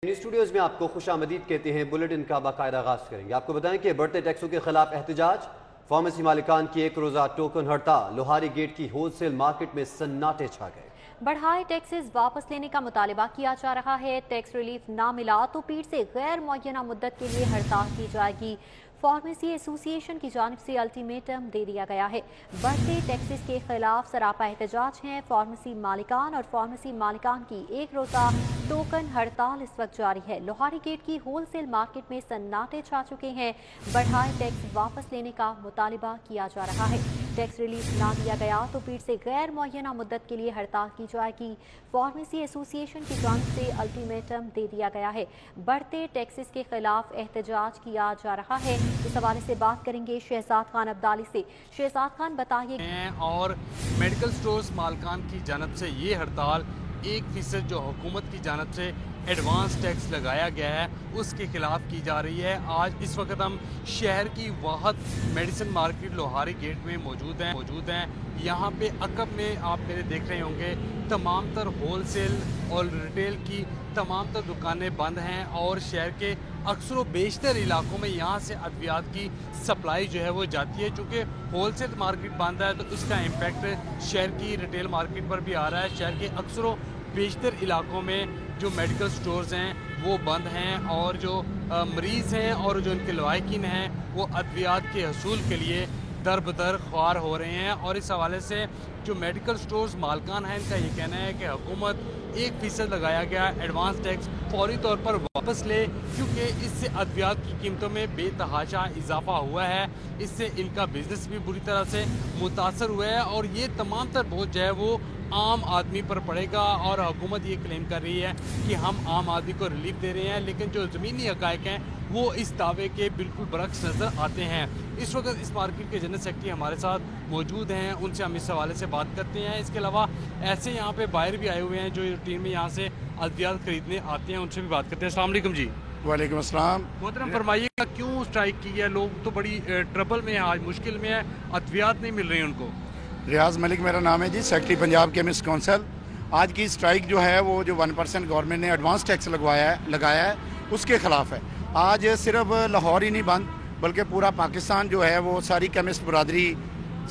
News studios में आपको खुशामदीद कहते हैं। बुलेटिन का बाकायदा आगाज करेंगे। आपको बताएं कि बढ़ते टैक्सों के खिलाफ एहतजाज, फार्मेसी मालिकान की एक रोजा टोकन हड़ताल, लोहारी गेट की होलसेल मार्केट में सन्नाटे छा गए। बढ़ाए टैक्सेस वापस लेने का मुतालबा किया जा रहा है। टैक्स रिलीफ ना मिला तो पीठ से गैर मुअय्यना मुद्दत के लिए हड़ताल की जाएगी। फार्मेसी एसोसिएशन की जानिब से अल्टीमेटम दे दिया गया है। बढ़ते टैक्सेस के खिलाफ सरापा एहतजाज है। फार्मेसी मालिकान और फार्मेसी मालिकान की एक रोजा टोकन हड़ताल इस वक्त जारी है। लोहारी गेट की होलसेल मार्केट में सन्नाटे छा चुके हैं। बढ़ाए टैक्स वापस लेने का मुतालबा किया जा रहा है। टैक्स रिलीफ ना दिया गया तो पीठ से गैर मुअय्यना मुद्दत के लिए हड़ताल की जाएगी। फार्मेसी एसोसिएशन की जानिब से अल्टीमेटम दे दिया गया है। बढ़ते टैक्सेस के खिलाफ एहतजाज किया जा रहा है। इस हवाले से बात करेंगे शहजाद खान अब्दाली से। शहजाद खान बताइए। और मेडिकल स्टोर्स मालकान की जानिब से ये हड़ताल 1% जो हुकूमत की जानिब से एडवांस टैक्स लगाया गया है उसके खिलाफ की जा रही है। आज इस वक्त हम शहर की वाहद मेडिसिन मार्केट लोहारी गेट में मौजूद हैं। यहाँ पे अकब में आप मेरे देख रहे होंगे तमाम तर होलसेल और रिटेल की तमाम तर दुकानें बंद हैं और शहर के अक्सर व बेशतर इलाकों में यहाँ से अद्वियात की सप्लाई जो है वो जाती है। चूँकि होलसेल मार्केट बंद है तो इसका इम्पेक्ट शहर की रिटेल मार्केट पर भी आ रहा है। शहर के अक्सर व बेशतर इलाकों में जो मेडिकल स्टोर्स हैं वो बंद हैं और जो मरीज़ हैं और जो उनके लवाकिन हैं वो अद्वियात के हसूल के लिए दर बदर ख्वार हो रहे हैं। और इस हवाले से जो मेडिकल स्टोर्स मालकान हैं इनका ये कहना है कि हुकूमत 1% लगाया गया एडवांस टैक्स फौरी तौर पर वापस ले, क्योंकि इससे अद्वियात की कीमतों में बेतहाशा इजाफा हुआ है। इससे इनका बिजनेस भी बुरी तरह से मुतासर हुआ है और ये तमाम तर बोझ जो है वो आम आदमी पर पड़ेगा। और हुकूमत ये क्लेम कर रही है कि हम आम आदमी को रिलीफ दे रहे हैं, लेकिन जो ज़मीनी हक़ाइक़ हैं वो इस दावे के बिल्कुल बरक्स नज़र आते हैं। इस वक्त इस मार्केट के जनरल सेक्रेटरी हमारे साथ मौजूद हैं, उनसे हम इस हवाले से बात करते हैं। इसके अलावा ऐसे यहाँ पे बाहर भी आए हुए हैं जो रूटीन में यहाँ से अद्वियात खरीदने आते हैं, उनसे भी बात करते हैं। अस्सलाम वालेकुम जी। वालेकुम अस्सलाम। मोहतरम फरमाइएगा, क्यों स्ट्राइक की है? लोग तो बड़ी ट्रबल में है, आज मुश्किल में है, अद्वियात नहीं मिल रही उनको। रियाज मलिक मेरा नाम है जी, सेक्रेटरी पंजाब केमिस्ट काउंसिल। आज की स्ट्राइक जो है वो जो 1% गवर्नमेंट ने एडवांस टैक्स लगाया है उसके खिलाफ है। आज सिर्फ लाहौर ही नहीं बंद बल्कि पूरा पाकिस्तान जो है वो सारी केमिस्ट बरादरी,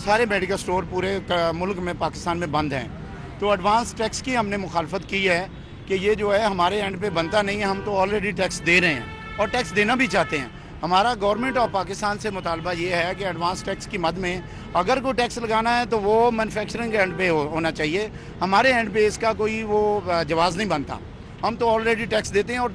सारे मेडिकल स्टोर पूरे मुल्क में पाकिस्तान में बंद हैं। तो एडवांस टैक्स की हमने मुखालफत की है कि ये जो है हमारे एंड पे बनता नहीं है। हम तो ऑलरेडी टैक्स दे रहे हैं और टैक्स देना भी चाहते हैं। हमारा गवर्नमेंट ऑफ पाकिस्तान से मुतालबा ये है कि एडवांस टैक्स की मद में अगर कोई टैक्स लगाना है तो वो मैन्युफैक्चरिंग एंड पे होना चाहिए। हमारे एंड पे इसका कोई वो जवाज़ नहीं बनता। हम तो ऑलरेडी टैक्स देते हैं और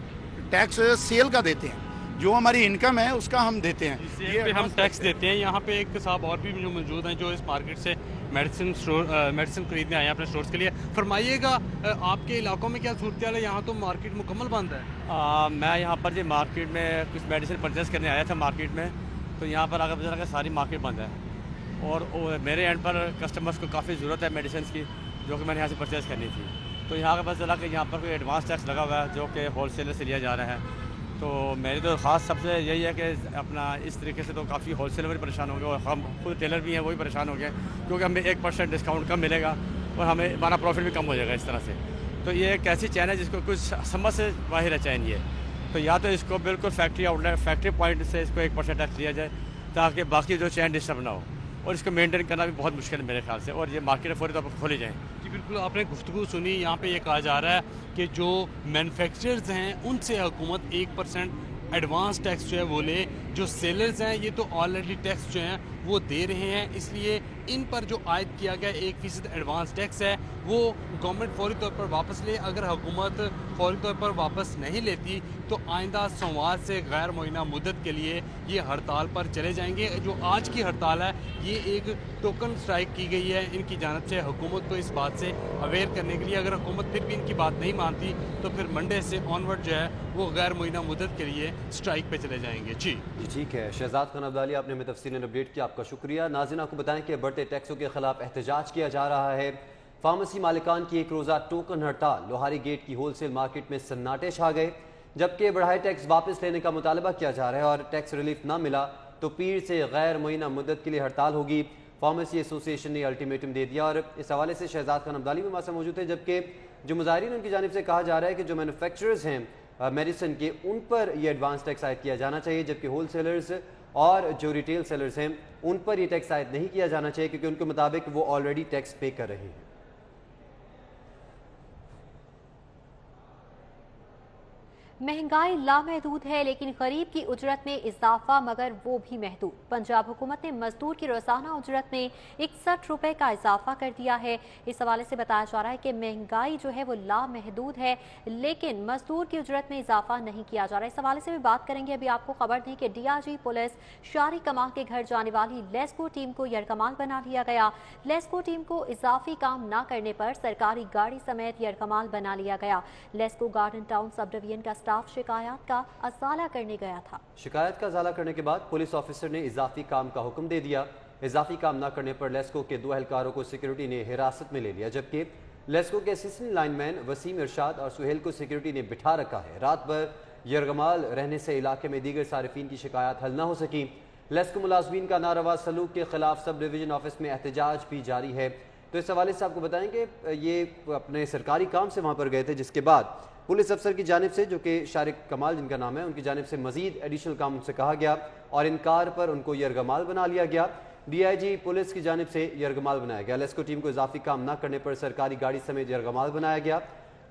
टैक्स सेल का देते हैं, जो हमारी इनकम है उसका हम देते हैं। ये पे हम टैक्स देते हैं। यहाँ पे एक साहब और भी जो मौजूद हैं जो इस मार्केट से मेडिसिन खरीदने आए हैं अपने स्टोर्स के लिए। फरमाइएगा, आपके इलाकों में क्या सूरत है? यहाँ तो मार्केट मुकम्मल बंद है। मैं यहाँ पर जो मार्केट में कुछ मेडिसिन परचेज़ करने आया था मार्केट में, तो यहाँ पर आकर पता लगा सारी मार्केट बंद है और मेरे एंड पर कस्टमर्स को काफ़ी ज़रूरत है मेडिसिन की, जो कि मैंने यहाँ से परचेज़ करनी थी। तो यहाँ का पता चला कि यहाँ पर कोई एडवांस टैक्स लगा हुआ है जो कि होलसेलर से लिया जा रहा है। तो मेरी तो ख़ास सबसे यही है कि अपना इस तरीके से तो काफ़ी होलसेलर भी परेशान होंगे और हम खुद टेलर भी हैं वो भी परेशान होंगे, क्योंकि हमें 1% डिस्काउंट कम मिलेगा और हमारा प्रॉफिट भी कम हो जाएगा इस तरह से। तो ये एक ऐसी चैन है जिसको कुछ समझ से बाहर है चैन ये। तो या तो इसको बिल्कुल फैक्ट्री आउटलेट फैक्ट्री पॉइंट से इसको 1% टैक्स लिया जाए ताकि बाकी जो चैन डिस्टर्ब ना हो, और इसको मेंटेन करना भी बहुत मुश्किल है मेरे ख्याल से, और ये मार्केट फौरी तौर पर खोली जाए। जी बिल्कुल, आपने गुफ्तगू सुनी। यहाँ पे ये कहा जा रहा है कि जो मैन्युफैक्चरर्स हैं उनसे हुकूमत 1% एडवांस टैक्स जो है वो ले। जो सेलर्स हैं ये तो ऑलरेडी टैक्स जो हैं वो दे रहे हैं, इसलिए इन पर जो आयद किया गया 1% एडवांस टैक्स है वो गवर्नमेंट फौरी तौर पर वापस ले। अगर हुकूमत फौरी तौर पर वापस नहीं लेती तो आइंदा सोमवार से गैर मुअय्यना मुद्दत के लिए ये हड़ताल पर चले जाएंगे। जो आज की हड़ताल है ये एक टोकन स्ट्राइक की गई है इनकी जानिब से हुकूमत को इस बात से अवेयर करने के लिए। अगर हुकूमत फिर भी इनकी बात नहीं मानती तो फिर मंडे से ऑनवर्ड जो है वो गैर मुअय्यना मुद्दत के लिए स्ट्राइक पे चले जाएंगे। जी ठीक है, शहजाद खान अब्दाली, आपने हमें तफसीलन अपडेट किया, आपका शुक्रिया। नाज़रीन, आपको बताएं कि बढ़ते टैक्सों के खिलाफ एहतजाज किया जा रहा है। फार्मेसी मालिकान की एक रोज़ा टोकन हड़ताल, लोहारी गेट की होलसेल मार्केट में सन्नाटे छा गए। जबकि बढ़ाए टैक्स वापस लेने का मुतालबा किया जा रहा है और टैक्स रिलीफ ना मिला तो पीर से गैर मुअय्यना मुद्दत के लिए हड़ताल होगी। फार्मेसी एसोसिएशन ने अल्टीमेटम दे दिया और इस हवाले से शहजाद खान अब्दाली भी हमारे साथ मौजूद है। जबकि जो मुजाहिरीन उनकी जानिब से कहा जा रहा है कि जो मैन्युफैक्चरर्स हैं मेडिसिन के, उन पर यह एडवांस टैक्स आयद किया जाना चाहिए, जबकि होल सेलर्स और जो रिटेल सेलर्स हैं उन पर यह टैक्स आयद नहीं किया जाना चाहिए, क्योंकि उनके मुताबिक वो ऑलरेडी टैक्स पे कर रहे हैं। महंगाई लामहदूद है, लेकिन गरीब की उजरत में इजाफा मगर वो भी महदूद। पंजाब हुकूमत ने मजदूर की रोजाना उजरत में 61 रुपए का इजाफा कर दिया है। इस हवाले से बताया जा रहा है कि महंगाई जो है वो लामहदूद है, लेकिन मजदूर की उजरत में इजाफा नहीं किया जा रहा है। इस हवाले से भी बात करेंगे। अभी आपको खबर दें कि DIG पुलिस शारिक कमाल के घर जाने वाली लेस्को टीम को यरगमाल बना लिया गया। लेस्को टीम को इजाफी काम न करने पर सरकारी गाड़ी समेत यरगमाल बना लिया गया। LESCO garden town sub division का स्टाफ शिकायत का अजाला करने गया था। शिकायत का अजाला करने के बाद पुलिस ऑफिसर ने इजाफी काम का हुक्म दे दिया। इजाफी काम न करने पर लेस्को के 2 एहलकारों को सिक्योरिटी ने हिरासत में ले लिया, जबकि लेस्को के असिस्टेंट लाइनमैन वसीम इरशाद और सुहेल को सिक्योरिटी ने बिठा रखा है। रात भर यरगमाल रहने से इलाके में दीगर सारिफीन की शिकायत हल न हो सकी। लेस्को मुलाजमीन का नारवा सलूक के खिलाफ सब डिवीजन ऑफिस में एहतजाज भी जारी है। तो इस हवाले से आपको बताएं कि ये अपने सरकारी काम से वहाँ पर गए थे, जिसके बाद पुलिस अफसर की जानिब से, जो कि शारिक कमाल जिनका नाम है, उनकी जानिब से मजीद एडिशनल काम उनसे कहा गया और इनकार पर उनको यरगमाल बना लिया गया। DIG पुलिस की जानिब से यरगमाल बनाया गया। लेस्को टीम को इजाफी काम न करने पर सरकारी गाड़ी समेत यरगमाल बनाया गया।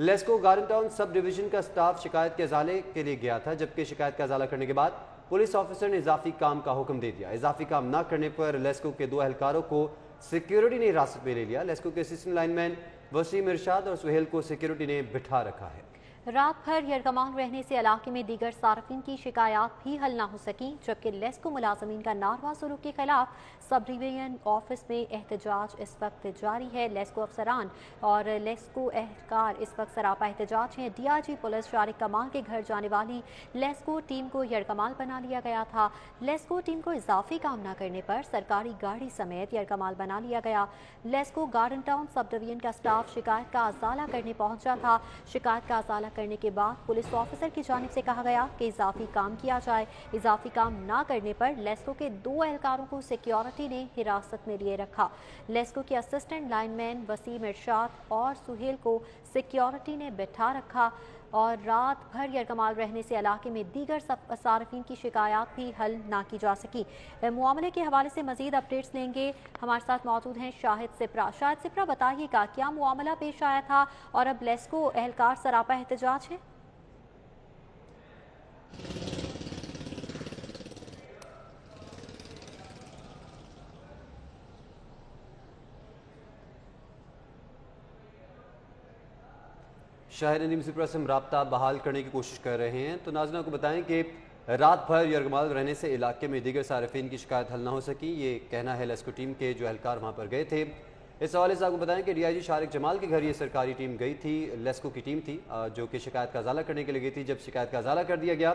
LESCO garden town sub division का स्टाफ शिकायत के अजाले के लिए गया था, जबकि शिकायत का अजाला करने के बाद पुलिस ऑफिसर ने इजाफी काम का हुक्म दे दिया। इजाफी काम न करने पर लेस्को के 2 एहलकारों को सिक्योरिटी ने हिरासत में ले लिया। लेस्को के असिस्टेंट लाइनमैन वसीम इरशाद और सुहेल को सिक्योरिटी ने बिठा रखा है। रात भर यरगमाल रहने से इलाके में दीगर सार्फिन की शिकायत भी हल ना हो सकी, जबकि लेस्को मुलाजमीन का नारवा सलूक के खिलाफ सब डिवीजन ऑफिस में एहतजाज इस वक्त जारी है। लेस्को अफसरान और लेस्को एहलकार इस वक्त सरापा एहतजाज हैं। DIG पुलिस शारिक कमाल के घर जाने वाली लेस्को टीम को यरगमाल बना लिया गया था। लेस्को टीम को इजाफी काम न करने पर सरकारी गाड़ी समेत यरगमाल बना लिया गया। LESCO garden town sub division का स्टाफ शिकायत का अजाला करने पहुंचा था। शिकायत का अजाला करने के बाद पुलिस ऑफिसर की जानिब से कहा गया कि इजाफी काम किया जाए। इजाफी काम ना करने पर लेस्को के 2 एहलकारों को सिक्योरिटी ने हिरासत में लिए रखा। लेस्को के असिस्टेंट लाइनमैन वसीम इरशाद और सुहेल को सिक्योरिटी ने बिठा रखा और रात भर यरगमाल रहने से इलाके में दीगर सार्फिन की शिकायत भी हल ना की जा सकी। मामले के हवाले से मजीद अपडेट्स लेंगे। हमारे साथ मौजूद हैं शाहिद सिप्रा। शाहिद सिप्रा, बताइएगा क्या मामला पेश आया था और अब लेस्को एहलकार सरापा एहतजाज है? शाहिद नदीम सिप्रा से हम राब्ता बहाल करने की कोशिश कर रहे हैं। तो नाज़रीन को बताएं कि रात भर यरगमाल रहने से इलाके में दीगर सारिफीन की शिकायत हल ना हो सकी, ये कहना है लेस्को टीम के जो एहलकार वहाँ पर गए थे। इस हवाले से आपको बताएं कि DIG शारिक जमाल के घर ये सरकारी टीम गई थी, लेस्को की टीम थी जो कि शिकायत का अजाला करने के लिए गई थी। जब शिकायत का अजाला कर दिया गया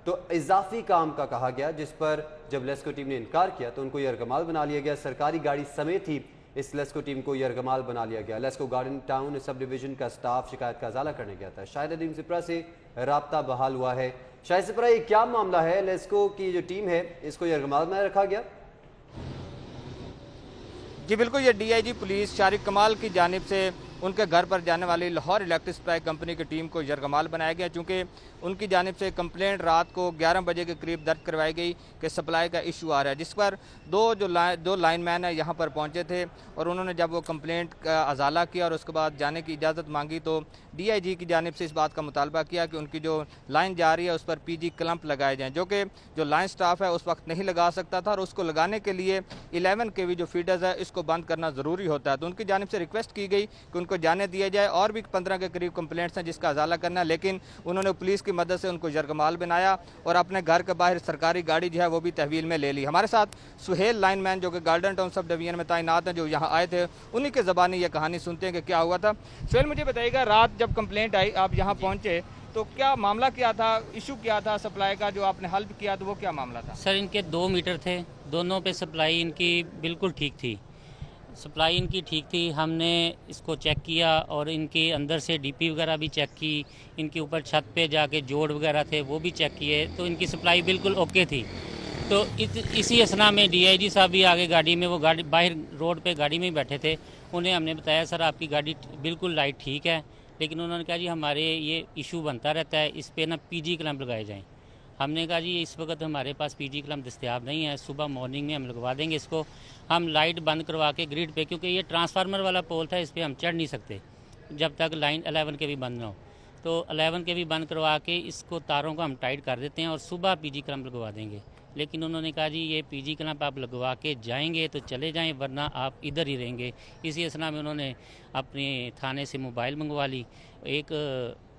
तो इजाफी काम का कहा गया, जिस पर जब लेस्को टीम ने इनकार किया तो उनको यरगमाल बना लिया गया। सरकारी गाड़ी समेत ही इस लेस्को टीम को यरगमाल बना लिया गया। LESCO garden town sub division का स्टाफ शिकायत का अजाला करने गया था। शाहिद नदीम सिप्रा से राब्ता बहाल हुआ है। शाहिद सिप्रा, ये क्या मामला है? लेस्को की जो टीम है इसको यरगमाल बनाए रखा गया? जी बिल्कुल, ये DIG पुलिस शारिक कमाल की जानिब से उनके घर पर जाने वाली लाहौर इलेक्ट्रिक सप्लाई कंपनी की टीम को यरगमाल बनाया गया, चूँकि उनकी जानिब से कंप्लेंट रात को 11 बजे के करीब दर्ज करवाई गई कि सप्लाई का इशू आ रहा है, जिस पर दो लाइनमैन है यहाँ पर पहुँचे थे और उन्होंने जब वो कंप्लेंट का अजाला किया और उसके बाद जाने की इजाज़त मांगी तो DIG की जानिब से इस बात का मुतालबा किया कि उनकी जो लाइन जा रही है उस पर PG क्लम्प लगाए जाएँ, जो कि जो लाइन स्टाफ है उस वक्त नहीं लगा सकता था और उसको लगाने के लिए 11 kV जो फीडर्स है इसको बंद करना ज़रूरी होता है। तो उनकी जानिब से रिक्वेस्ट की गई कि उनको जाने दिया जाए। और भी 15 के करीब कंप्लेंट्स हैं जिसका अजाला करना है, लेकिन उन्होंने पुलिस की मदद से उनको यरगमाल बनाया और अपने घर के बाहर सरकारी गाड़ी जो है वो भी तहवील में ले ली। हमारे साथ सुहेल लाइनमैन जो कि गार्डन टाउन सब डिवीजन में तैनात हैं, जो यहाँ आए थे, उन्हीं के ज़बानी ये कहानी सुनते हैं कि क्या हुआ था। सुहेल, मुझे बताइएगा, रात जब कंप्लेंट आई आप यहाँ पहुँचे तो क्या मामला क्या था, इशू क्या था सप्लाई का जो आपने हल किया, तो वो क्या मामला था? सर, इनके 2 मीटर थे, दोनों पे सप्लाई इनकी बिल्कुल ठीक थी। सप्लाई इनकी ठीक थी, हमने इसको चेक किया और इनके अंदर से DP वगैरह भी चेक की, इनके ऊपर छत पे जाके जोड़ वगैरह थे वो भी चेक किए, तो इनकी सप्लाई बिल्कुल ओके थी। तो इसी असना में DIG साहब भी आगे गाड़ी में, वो गाड़ी बाहर रोड पे गाड़ी में ही बैठे थे, उन्हें हमने बताया सर आपकी गाड़ी बिल्कुल लाइट ठीक है, लेकिन उन्होंने कहा जी हमारे ये इशू बनता रहता है, इस पर ना पीजी क्लैंप लगाए जाएँ। हमने कहा जी इस वक्त हमारे पास पीजी क्लैंप दस्तयाब नहीं है, सुबह मॉर्निंग में हम लगवा देंगे इसको। हम लाइट बंद करवा के ग्रिड पे, क्योंकि ये ट्रांसफार्मर वाला पोल था, इस पर हम चढ़ नहीं सकते जब तक लाइन 11 के भी बंद ना हो। तो 11 के भी बंद करवा के इसको तारों को हम टाइट कर देते हैं और सुबह पीजी क्लैंप लगवा देंगे। लेकिन उन्होंने कहा जी ये पीजी क्लैंप आप लगवा के जाएंगे तो चले जाएं, वरना आप इधर ही रहेंगे। इसी असना में उन्होंने अपने थाने से मोबाइल मंगवा ली, एक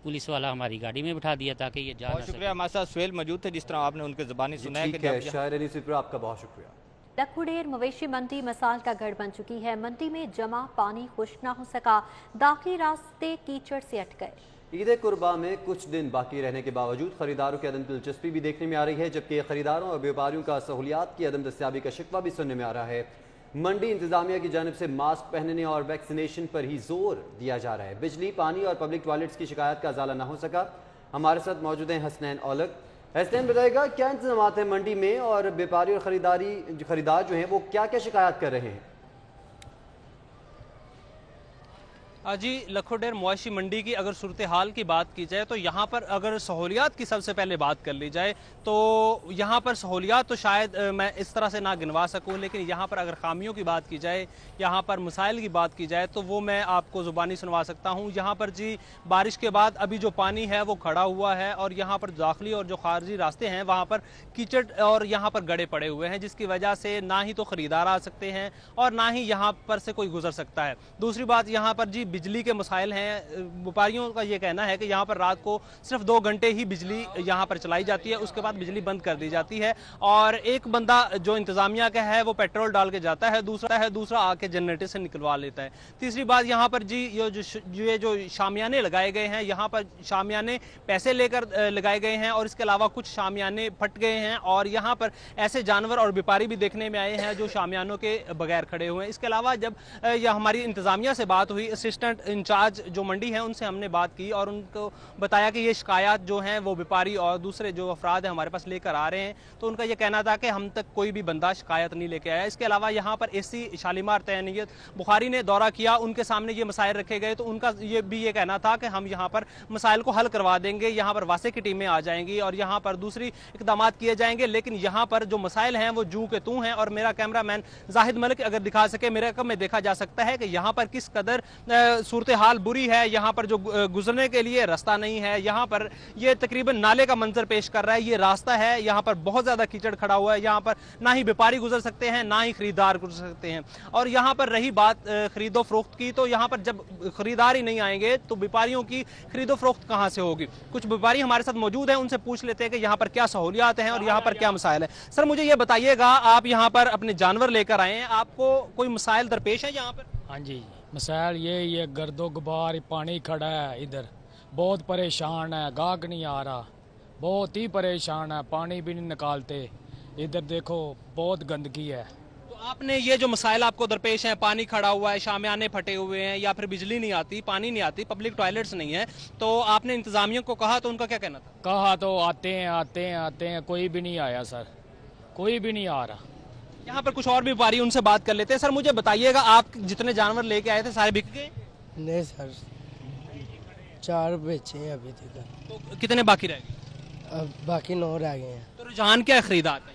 पुलिस वाला हमारी गाड़ी में बिठा दिया ताकि ये जा। बहुत शुक्रिया, हमारे साथ सुहेल मौजूद थे, जिस तरह आपने उनके ज़बानी सुना है कि शायर अली सिप्रा, आपका बहुत शुक्रिया। लखुडेर मवेशी मंडी मसाल का गढ़ बन चुकी है। मंडी में जमा पानी खुश्क न हो सका, दाखिली रास्ते कीचड़ से अट गए। ईद कुर्बा में कुछ दिन बाकी रहने के बावजूद खरीदारों की अदम दिलचस्पी भी देखने में आ रही है, जबकि खरीदारों और व्यापारियों का सहूलियात की अदम दस्तियाबी का शिकवा भी सुनने में आ रहा है। मंडी इंतजामिया की जानिब से मास्क पहनने और वैक्सीनेशन पर ही जोर दिया जा रहा है। बिजली, पानी और पब्लिक टॉयलेट्स की शिकायत का अजाला न हो सका। हमारे साथ मौजूद हैं हसनैन औलक। हसनैन, बताएगा क्या इंतजाम हैं मंडी में और व्यापारी और खरीदार जो हैं वो क्या क्या शिकायत कर रहे हैं? जी, लखोडेर मवेशी मंडी की अगर सूरत हाल की बात की जाए तो यहाँ पर अगर सहूलियात की सबसे पहले बात कर ली जाए तो यहाँ पर सहूलियात तो शायद मैं इस तरह से ना गिनवा सकूँ, लेकिन यहाँ पर अगर खामियों की बात की जाए, यहाँ पर मसाइल की बात की जाए तो वो मैं आपको ज़ुबानी सुनवा सकता हूँ। यहाँ पर जी बारिश के बाद अभी जो पानी है वो खड़ा हुआ है और यहाँ पर दाखिली और जो खारजी रास्ते हैं वहाँ पर कीचड़ और यहाँ पर गड्ढे पड़े हुए हैं, जिसकी वजह से ना ही तो ख़रीदार आ सकते हैं और ना ही यहाँ पर से कोई गुजर सकता है। दूसरी बात, यहाँ पर जी बिजली के मसाइल हैं। व्यापारियों का ये कहना है कि यहाँ पर रात को सिर्फ 2 घंटे ही बिजली यहाँ पर चलाई जाती है, उसके बाद बिजली बंद कर दी जाती है और एक बंदा जो इंतजामिया का है वो पेट्रोल डाल के जाता है, दूसरा आके जनरेटर से निकलवा लेता है। तीसरी बात, यहाँ पर जी ये जो शामियाने लगाए गए हैं, यहाँ पर शामियाने पैसे लेकर लगाए गए हैं और इसके अलावा कुछ शामियाने फट गए हैं और यहाँ पर ऐसे जानवर और व्यापारी भी देखने में आए हैं जो शामियानों के बगैर खड़े हुए हैं। इसके अलावा जब हमारी इंतजामिया से बात हुई, असिस्टेंट इंचार्ज जो मंडी है उनसे हमने बात की और उनको बताया कि ये शिकायत जो हैं वो व्यापारी और दूसरे जो अफराद हैं हमारे पास लेकर आ रहे हैं, तो उनका ये कहना था कि हम तक कोई भी बंदा शिकायत नहीं लेके आया। इसके अलावा यहाँ पर एसी शालीमार तैनीयत बुखारी ने दौरा किया, उनके सामने ये मसाइल रखे गए तो उनका ये कहना था कि हम यहाँ पर मसाइल को हल करवा देंगे, यहाँ पर वासे की टीमें आ जाएंगी और यहाँ पर दूसरी इकदाम किए जाएंगे। लेकिन यहाँ पर जो मसाइल हैं वो जू के तू हैं और मेरा कैमरा मैन जाहिद मलिक अगर दिखा सके, मेरे कम में देखा जा सकता है कि यहाँ पर किस कदर सूरत हाल बुरी है। यहाँ पर जो गुजरने के लिए रास्ता नहीं है, यहाँ पर ये तकरीबन नाले का मंजर पेश कर रहा है। ये रास्ता है, यहाँ पर बहुत ज़्यादा कीचड़ खड़ा हुआ है, यहाँ पर ना ही व्यापारी गुजर सकते हैं ना ही खरीदार गुजर सकते हैं। और यहाँ पर रही बात खरीदो फरोख्त की, तो यहाँ पर जब खरीदार ही नहीं आएंगे तो व्यापारियों की खरीदो फरोख्त कहाँ से होगी। कुछ व्यापारी हमारे साथ मौजूद हैं, उनसे पूछ लेते हैं कि यहाँ पर क्या सहूलियात हैं और यहाँ पर क्या मसाइल है। सर मुझे ये बताइएगा, आप यहाँ पर अपने जानवर लेकर आए हैं, आपको कोई मसाइल दरपेश है यहाँ पर? हाँ जी, मसाइल ये गर्दो गुबार, पानी खड़ा है, इधर बहुत परेशान है, गाहक नहीं आ रहा, बहुत ही परेशान है, पानी भी नहीं निकालते, इधर देखो बहुत गंदगी है। तो आपने ये जो मसाइल आपको दरपेश हैं, पानी खड़ा हुआ है, शामियाने फटे हुए हैं या फिर बिजली नहीं आती, पानी नहीं आती, पब्लिक टॉयलेट्स नहीं है, तो आपने इंतजामिया को कहा तो उनका क्या कहना था? कहा तो आते हैं, कोई भी नहीं आया सर, कोई भी नहीं आ रहा। यहाँ पर कुछ और भी व्यापारी, उनसे बात कर लेते हैं। सर मुझे बताइएगा, आप जितने जानवर लेके आए थे सारे बिक गए? नहीं सर, 4 बेचे हैं अभी तक। तो कितने बाकी रह गए? अब बाकी 9 रह गए हैं। तो रुझान क्या है खरीदार का?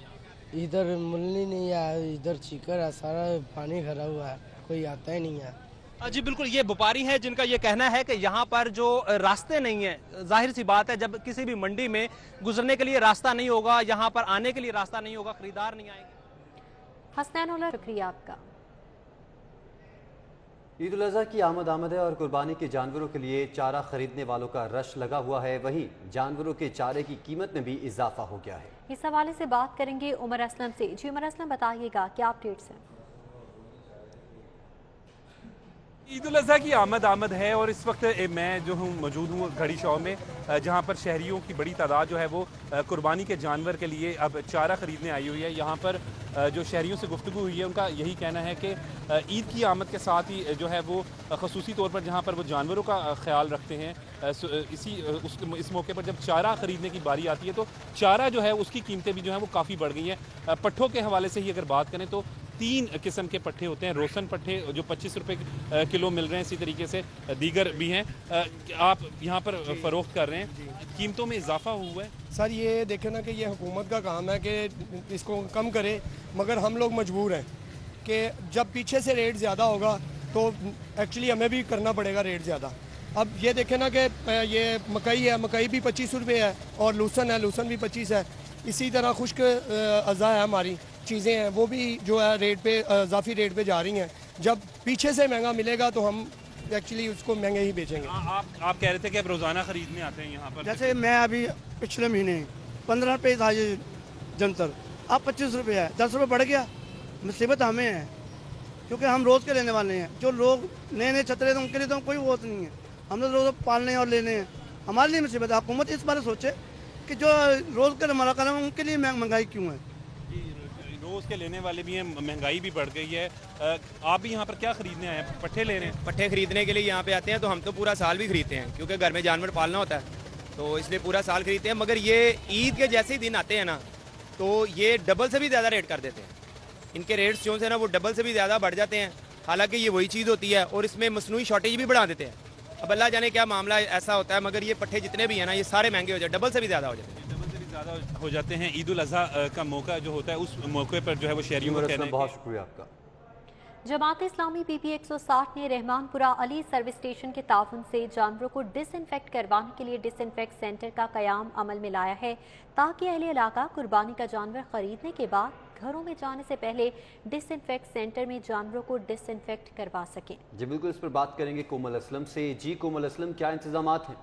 इधर मूली नहीं है, इधर चीकर है, सारा पानी भरा हुआ है, कोई आता ही नहीं है। जी बिल्कुल, ये व्यापारी है जिनका ये कहना है कि यहाँ पर जो रास्ते नहीं है, जाहिर सी बात है जब किसी भी मंडी में गुजरने के लिए रास्ता नहीं होगा, यहाँ पर आने के लिए रास्ता नहीं होगा, खरीदार नहीं आएंगे। हसनैन औलक, शुक्रिया आपका। ईद उल अज़हा की आमद है और कुर्बानी के जानवरों के लिए चारा खरीदने वालों का रश लगा हुआ है। वहीं जानवरों के चारे की कीमत में भी इजाफा हो गया है। इस हवाले से बात करेंगे उमर असलम से। जी उमर असलम, बताइएगा क्या अपडेट्स हैं? ईद उल अज़हा की आमद है और इस वक्त मैं जो हूँ मौजूद हूँ घड़ी शॉ में, जहाँ पर शहरियों की बड़ी तादाद जो है वो कुर्बानी के जानवर के लिए अब चारा ख़रीदने आई हुई है। यहाँ पर जो शहरियों से गुफ्तगू हुई है उनका यही कहना है कि ईद की आमद के साथ ही जो है वो ख़ुसूसी तौर पर जहाँ पर वो जानवरों का ख्याल रखते हैं, इस मौके पर जब चारा ख़रीदने की बारी आती है तो चारा जो है उसकी कीमतें भी जो है वो काफ़ी बढ़ गई हैं। पट्ठों के हवाले से ही अगर बात करें तो 3 किस्म के पट्टे होते हैं। रोशन पट्टे जो 25 रुपये किलो मिल रहे हैं, इसी तरीके से दीगर भी हैं। आप यहाँ पर फ़रोख्त कर रहे हैं, कीमतों में इजाफा हुआ है? सर ये देखें ना कि ये हुकूमत का काम है कि इसको कम करे, मगर हम लोग मजबूर हैं कि जब पीछे से रेट ज़्यादा होगा तो एक्चुअली हमें भी करना पड़ेगा रेट ज़्यादा। अब ये देखें ना कि ये मकई है, मकई भी 25 रुपये है, और लूसन है, लूसन भी 25 है। इसी तरह खुश्क अज़ा है, हमारी चीज़ें हैं, वो भी जो है रेट पे इजाफी रेट पे जा रही हैं। जब पीछे से महंगा मिलेगा तो हम एक्चुअली उसको महंगे ही बेचेंगे। आप कह रहे थे कि आप रोज़ाना ख़रीदने आते हैं यहाँ पर? जैसे मैं अभी पिछले महीने 15 रुपये था ये जंतर, अब 25 रुपये है, 10 रुपये बढ़ गया। मुसीबत हमें है क्योंकि हम रोज़ के लेने वाले हैं। जो लोग नए नए छतरे तो उनके लिए तो कोई वो नहीं है, हम लोग रोज़ पालने और लेने हैं, हमारे लिए मुसीबत है। हुकूमत इस बारे सोचे कि जो रोज़ का हमारा काम है उनके लिए महंगाई क्यों है। रोज़ के लेने वाले भी हैं, महंगाई भी बढ़ गई है। आप भी यहाँ पर क्या खरीदने आए हैं? पट्टे ले रहे हैं? पट्टे खरीदने के लिए यहाँ पे आते हैं, तो हम तो पूरा साल भी खरीदते हैं क्योंकि घर में जानवर पालना होता है, तो इसलिए पूरा साल खरीदते हैं। मगर ये ईद के जैसे ही दिन आते हैं ना, तो ये डबल से भी ज़्यादा रेट कर देते हैं। इनके रेट्स जो है ना वो डबल से भी ज़्यादा बढ़ जाते हैं, हालांकि ये वही चीज़ होती है, और इसमें मसनूई शॉर्टेज भी बढ़ा देते हैं। अब अल्लाह जाने क्या मामला ऐसा होता है, मगर ये पट्टे जितने भी हैं ना, ये सारे महंगे हो जाते हैं, डबल से भी ज़्यादा हो जाते हैं। ज़्यादा हो जाते हैं। ईद उल अज़हा का मौका जो होता है, उस मौके पर जो है वो शहरियों को कहना है। बहुत शुक्रिया आपका। जमात इस्लामी PP 160 ने रहमानपुरा अली सर्विस स्टेशन के ताउन से जानवरों को डिसइंफेक्ट करवाने के लिए डिसइंफेक्ट सेंटर का कयाम अमल में लाया है, ताकि अहले इलाका कुर्बानी का जानवर खरीदने के बाद घरों में जाने से पहले डिसइंफेक्ट सेंटर में जानवरों को डिसइंफेक्ट करवा सकें। जी बिल्कुल, इस पर बात करेंगे कोमल असलम से। जी कोमल असलम, क्या इंतजामात हैं?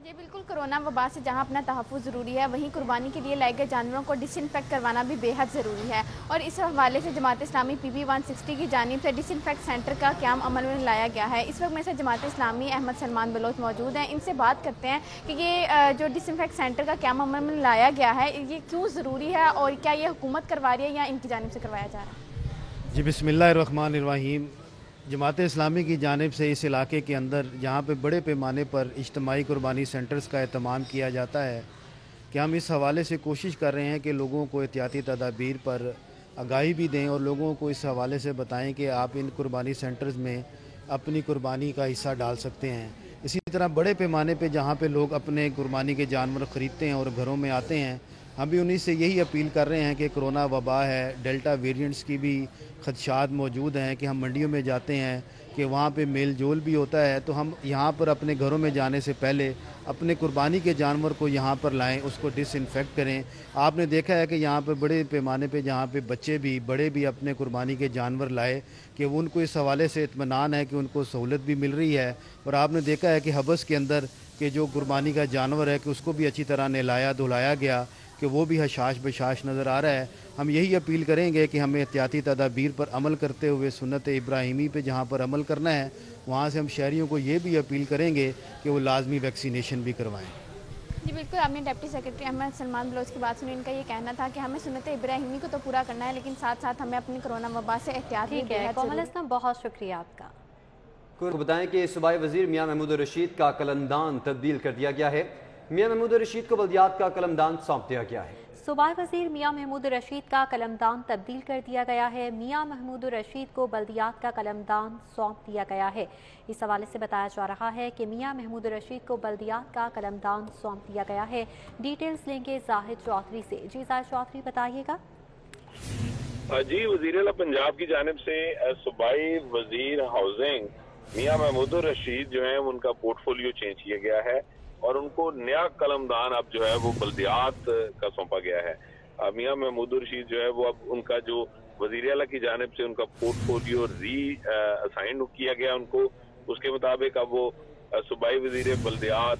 जी बिल्कुल, कोरोना वबा से जहां अपना तहफ़्फ़ुज़ ज़रूरी है, वहीं कुर्बानी के लिए लाए गए जानवरों को डिसइंफेक्ट करवाना भी बेहद ज़रूरी है। और इस हवाले से जमात इस्लामी PP 160 की जानिब से डिसइंफेक्ट सेंटर का क़याम अमल में लाया गया है। इस वक्त मेरे साथ जमात इस्लामी अहमद सलमान बलोच मौजूद हैं। इनसे बात करते हैं कि ये जो डिसइंफेक्ट सेंटर का क़याम अमल में लाया गया है, ये क्यों ज़रूरी है, और क्या ये हुकूमत करवा रही है या इनकी जानिब से करवाया जा रहा है? जी बिस्मिल्लाहिर्रहमानिर्रहीम। जमात इस्लामी की जानिब से इस इलाके के अंदर जहाँ पे बड़े पैमाने पर इज्तमाही कुर्बानी सेंटर्स का एहतमाम किया जाता है, कि हम इस हवाले से कोशिश कर रहे हैं कि लोगों को एहतियाती तदाबीर पर आगाही भी दें और लोगों को इस हवाले से बताएं कि आप इन कुर्बानी सेंटर्स में अपनी कुर्बानी का हिस्सा डाल सकते हैं। इसी तरह बड़े पैमाने पर जहाँ पर लोग अपने कुर्बानी के जानवर ख़रीदते हैं और घरों में आते हैं, हम भी उन्हीं से यही अपील कर रहे हैं कि कोरोना वबा है, डेल्टा वेरिएंट्स की भी खदशात मौजूद हैं, कि हम मंडियों में जाते हैं कि वहाँ पे मेल जोल भी होता है, तो हम यहाँ पर अपने घरों में जाने से पहले अपने कुर्बानी के जानवर को यहाँ पर लाएं, उसको डिसइंफेक्ट करें। आपने देखा है कि यहाँ पर बड़े पैमाने पे जहाँ पे बच्चे भी बड़े भी अपने कुर्बानी के जानवर लाए, कि वो उनको इस हवाले से इत्मीनान है कि उनको सहूलत भी मिल रही है। और आपने देखा है कि हबस के अंदर कि जो कुर्बानी का जानवर है कि उसको भी अच्छी तरह नहलाया धुलाया गया, कि वो भी हशाश बशाश नज़र आ रहा है। हम यही अपील करेंगे कि हमें एहतियाती तदाबीर पर अमल करते हुए सुन्नत इब्राहिमी पे जहाँ पर अमल करना है, वहाँ से हम शहरियों को ये भी अपील करेंगे कि वो लाजमी वैक्सीनेशन भी करवाएं। जी बिल्कुल, आपने डिप्टी सेक्रेटरी अहमद सलमान बलोच की बात सुनी। इनका ये कहना था कि हमें सुन्नत इब्राहिमी को तो पूरा करना है, लेकिन साथ साथ हमें अपनी कोरोना वबा से एहतियात भी कोमल असलम, बहुत शुक्रिया आपका। को बताएं कि सूबाई वजीर मियां महमूद रशीद का कलमदान तब्दील कर दिया गया है। मियां महमूद रशीद को बल्दियात का कलमदान सौंप दिया गया है। सूबाई वजीर मियां महमूद रशीद का कलमदान तब्दील कर दिया गया है। मियां महमूद रशीद को बल्दियात का कलमदान सौंप दिया गया है। इस हवाले से बताया जा रहा है कि मियां महमूद रशीद को बल्दियात का कलमदान सौंप दिया गया है। डिटेल्स लेंगे जाहिद चौधरी से। जी जाहिद चौधरी, बताइएगा। जी, वजीर आला पंजाब की जानिब से सूबाई वजीर हाउसिंग मियां महमूद रशीद जो है उनका पोर्टफोलियो चेंज किया गया है और उनको नया कलमदान अब जो है वो बल्दियात का सौंपा गया है। मियां महमूद रशीद जो है वो अब उनका जो वजीर आला की जानिब से उनका पोर्टफोलियो री असाइन किया गया उनको, उसके मुताबिक अब वो सूबाई वजीर बल्दियात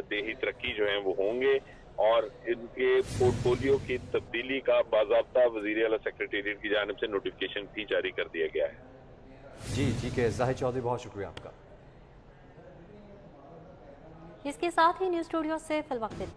देही तरक्की जो है वो होंगे और इनके पोर्टफोलियो की तब्दीली का बाज़ाब्ता वजीर आला सेक्रेटेरिएट की जानिब से नोटिफिकेशन भी जारी कर दिया गया है। जी ठीक है जाहिद चौधरी, बहुत शुक्रिया आपका। इसके साथ ही न्यूज़ स्टूडियो से फिलवक्त इतना।